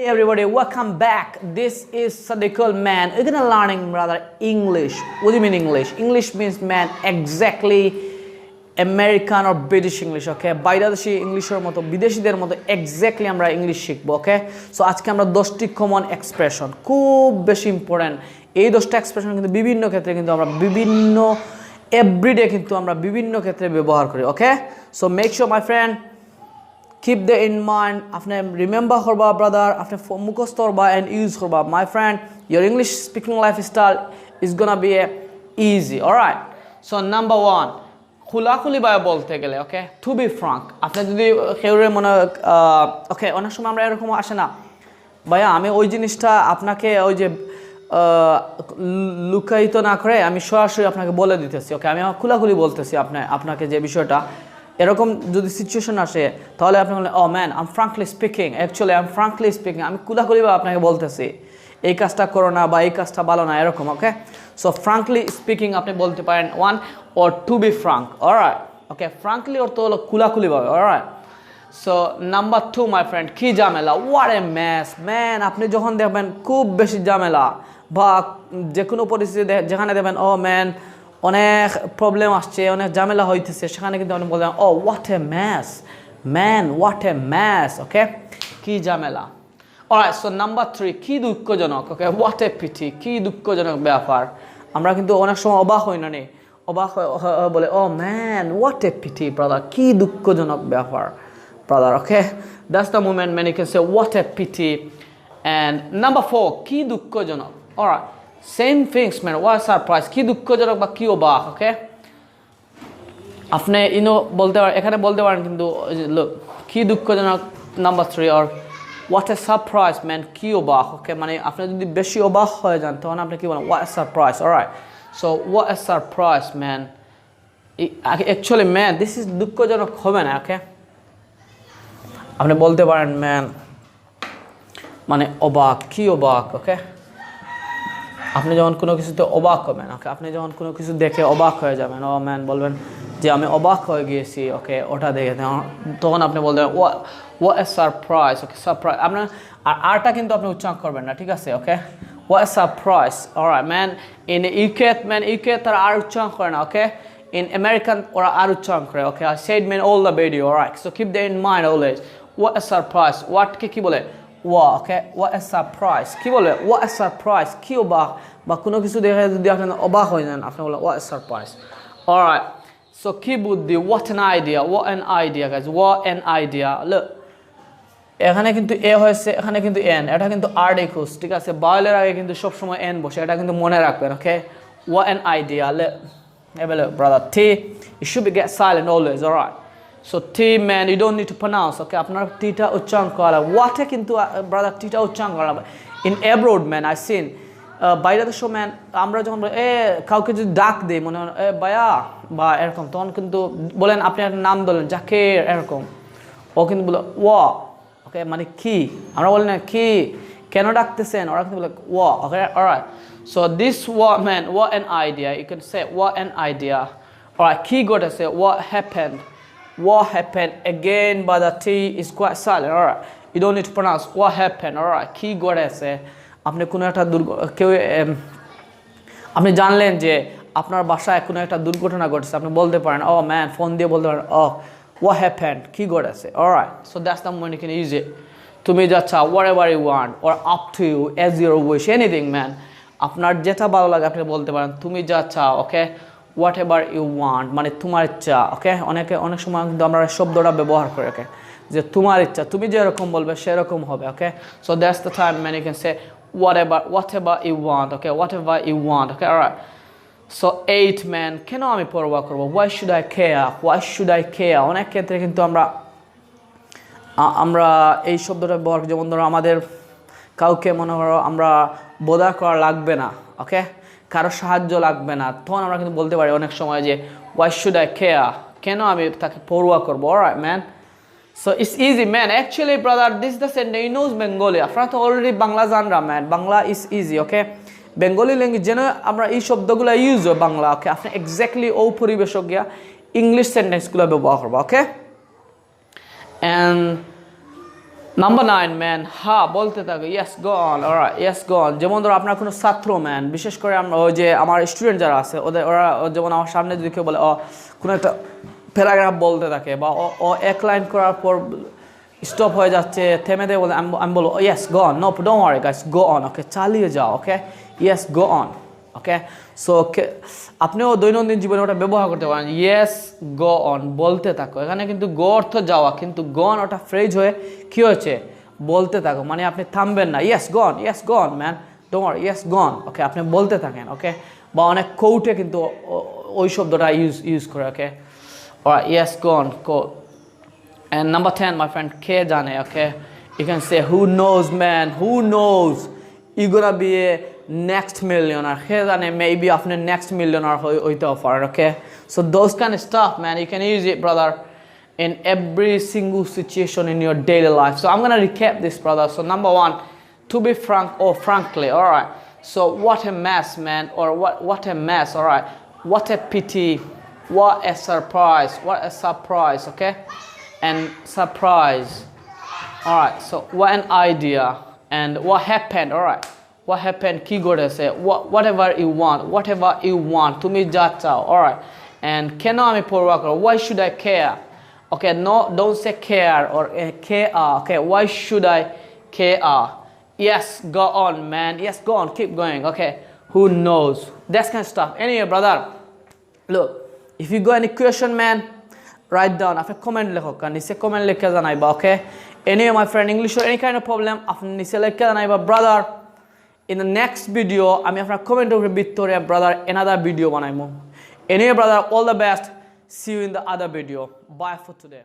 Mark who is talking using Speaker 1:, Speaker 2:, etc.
Speaker 1: Hey everybody, welcome back. This is Sadiqul man. We're gonna learning rather English. What do you mean English? English means man exactly American or British English, okay? বাইরেদেশি ইংলিশের মতো বিদেশিদের মতো exactly আমরা English শিখব, ওকে? So আজকে আমরা 10টি common expression খুব বেশি ইম্পর্টেন্ট। এই 10টা এক্সপ্রেশন কিন্তু বিভিন্ন ক্ষেত্রে কিন্তু আমরা বিভিন্ন এভরিডে কিন্তু আমরা বিভিন্ন ক্ষেত্রে ব্যবহার করি, okay? So make sure my friend keep that in mind. After remember korba brother, after mukhosth korba and use korba. My friend, your English speaking lifestyle is gonna be easy. All right. So number 1, khulakhuli bhai bolte gele, okay? To be frank. Apni jodi keure mone okay, onek shomoy amra erokom ashe na bhaiya ami oi jinishta apnake oi je লুকায়িত না করে আমি সরাসরি আপনাকে বলে দিতেছি, ওকে? আমি খোলাখুলি বলতেছি আপনাকে যে বিষয়টা এরকম যদি সিচুয়েশন আসে তাহলে আপনি বলেন oh man I am frankly speaking, actually I am frankly speaking, আমি খোলাখুলিভাবে আপনাকে বলতেছি এই কাজটা করো না বা এই কাজটা ভালো না, এরকম, ওকে? সো ফ্রাঙ্কলি স্পিকিং আপনি বলতে পারেন 1 or to be frank, alright, okay? Frankly অর্থ হলো খোলাখুলিভাবে, alright? So number 2 my friend, কি ঝামেলা, হোয়াট এ মেস ম্যান। আপনি যখন দেখবেন খুব বেশি ঝামেলা বা যে কোনো পরিস্থিতি যেখানে দেখবেন ও ম্যান অনেক প্রবলেম আসছে, অনেক ঝামেলা হইতেছে, সেখানে কিন্তু আপনি বলবেন oh what a mess man, what a mess, okay? কি ঝামেলা। অলরাইট, সো নাম্বার 3, কি দুঃখজনক, ওকে? হোয়াট এ পিটি, কি দুঃখজনক ব্যাপার। আমরা কিন্তু অনেক সময় অবাক হই না, নে অবাক বলে oh man what a pity brother, কি দুঃখজনক ব্যাপার brother, okay? That's the moment man you can say what a pity. And number 4, কি দুঃখজনক। Alright, same things man, what surprise, কি দুঃখজনক বা কি অবাক, ওকে? আপনি বলতে পারেন, এখানে বলতে পারেন কিন্তু লোক কি দুঃখজনক নাম্বার 3, আর হোয়াট এ সারপ্রাইজ ম্যান, কি অবাক, ওকে? মানে আপনি যদি বেশি অবাক হয়ে যান তখন আপনি কি বলেন what a surprise, alright? So what a surprise man, actually man this is দুঃখজনক হবে না, ওকে? আপনি বলতে পারেন ম্যান মানে অবাক, কি অবাক, ওকে? আপনি যখন কোনো কিছুতে অবাক হবেন, ওকে? আপনি যখন কোনো কিছু দেখে অবাক হয়ে যাবেন, ও ম্যান বলবেন যে আমি অবাক হয়ে গিয়েছি, ওকে? ওটা দেখে তখন আপনি বলবেন what a surprise, okay? Surprise আপনার আরটা কিন্তু আপনি উচ্চারণ করবেন না, ঠিক আছে, okay? What a surprise, alright man. In UK তারা আর উচ্চারণ করে না, ওকে? ইন আমেরিকান ওরা আর উচ্চারণ করে, okay? I said man all the video, alright? So keep that in mind always. What a surprise, হোয়াটকে কি বলে ওয়া, ওকে? হোয়াট এ সারপ্রাইজ কি বলে হোয়াট এ সারপ্রাইজ, কি অবাক বা কোনো কিছু দেখে যদি আপনি অবাক হয়ে যান আপনি বলেন what a surprise, alright? So কি বুদ্ধি, what an idea, what an idea guys, what an idea. Look এখানে কিন্তু এ হয়েছে, এখানে কিন্তু এন, এটা কিন্তু আর্টিকলস, ঠিক আছে? বাউলের আগে কিন্তু সবসময় এন বসে, এটা কিন্তু মনে রাখবেন, okay? What an idea. look brother, T you should be get silent always, alright? So T man you don't need to pronounce, okay? আপনার টিটা উচ্চারণ করা, হোয়াটে কিন্তু ব্রাদার টিটা উচ্চারণ করা। In abroad man I seen, বাইরে দেশ ম্যান আমরা যখন কাউকে যদি ডাক দিই মনে হয় এ বায়া বা এরকম, তখন কিন্তু বলেন আপনি একটা নাম বলেন জাকির, এরকম ও কিন্তু বলে ওয়া, ওকে? মানে কি, আমরা বলি না কি কেন ডাকতেছেন, ওরা কিন্তু বলে ওয়া, ওকে? অলরাইট, সো দিস ওয়া man what an idea, you can say what an idea, alright? কি ঘটেছে, what happened, what happened again, but the T is quite silent, alright? You don't need to pronounce what happened, alright? কি ঘটেছে, আপনি কোনো একটা কেউ আপনি জানলেন যে আপনার বাসায় কোনো একটা দুর্ঘটনা ঘটেছে, আপনি বলতে পারেন ও ম্যান, ফোন দিয়ে বলতে পারেন ও what happened, কি ঘটেছে, alright? So that's the moment you can use it. তুমি যা চাও, whatever you want or up to you as your wish, anything man, আপনার যেটা ভালো লাগে আপনি বলতে পারেন তুমি যা চাও, ওকে? হোয়াট এভার ইউ ওয়ান্ট মানে তোমার ইচ্ছা, ওকে? অনেক সময় কিন্তু আমরা শব্দটা ব্যবহার করি, ওকে? যে তোমার ইচ্ছা, তুমি যেরকম বলবে সেরকম হবে, okay? So that's the time man you can say whatever you want, okay? Whatever you want, okay? Alright, so 8 man, কেন আমি পরোয়া করবো, why should I care, why should I care. অনেক ক্ষেত্রে কিন্তু আমরা এই শব্দটা ব্যবহার করি, যেমন ধরো আমাদের কাউকে মনে করো আমরা বোধা করা লাগবে না, ওকে? কারো সাহায্য লাগবে না, তখন আমরা কিন্তু বলতে পারি অনেক সময় যে হোয়াই শুড আই কেয়ার, কেন আমি তাকে পরোয়া করবো, alright man? So it's easy man, actually brother this the sentence, you knows Bengali, আপনারা তো অলরেডি বাংলা জানরা man, Bangla is easy, okay? Bengali language যেন আমরা এই শব্দগুলো ইউজ হয় বাংলা, ওকে? আপনি এক্স্যাক্টলি ও পরিবেশক গিয়া ইংলিশ সেন্টেন্সগুলো ব্যবহার করবো, ওকে? অ্যান্ড নাম্বার 9 ম্যান হ্যাঁ বলতে থাকে yes go on alright yes go on যেমন ধরো আপনার কোনো ছাত্র ম্যান বিশেষ করে আমরা ওই যে আমার স্টুডেন্ট যারা আছে ওরা যেমন আমার সামনে যদি কেউ বলে কোনো একটা প্যারাগ্রাফ বলতে থাকে বা ও এক লাইন করার পর স্টপ হয়ে যাচ্ছে থেমে দেয় বলে আমি বলবো yes go on no don't worry guys go on okay চালিয়ে যাও okay yes go on okay so আপনিও দৈনন্দিন জীবনে ওটা ব্যবহার করতে পারেন ইয়েস গো অন বলতে থাকো এখানে কিন্তু গো অর্থ যাওয়া কিন্তু গো অন ওটা ফ্রেজ হয়ে কী হয়েছে বলতে থাকো মানে আপনি থামবেন না yes go on man don't worry yes go on ওকে আপনি বলতে থাকেন ওকে বা অনেক কোর্টে কিন্তু ওই শব্দটা ইউজ করে ওকে yes go on and number 10 my friend কে জানে okay you can say who knows man who knows you gonna be a next millionaire কে জানে maybe আপনি next millionaire হইতেও পারেন okay so those kind of stuff man you can use it brother in every single situation in your daily life so I'm gonna recap this brother so number 1 to be frank or frankly all right so what a mess man or what a mess all right what a pity what a surprise okay and surprise all right so what an idea and what happened all right what happened কি ঘটেছে whatever you want তুমি যা চাও all right and কেন আমি পরোয়া করব why should I care okay no don't say care or care okay why should I care yes go on man yes go on keep going okay who knows that kind of stuff anyway brother look if you got any question man write down after comment লেখো কারণ নিচে comment লিখে জানাইবা ওকে anyway my friend english or any kind of problem আপনি নিচে লিখে জানাইবা brother in the next video আমি আপনার কমেন্টের উপরে ভিতরে brother another video বানাইমু anyway brother all the best see you in the other video bye for today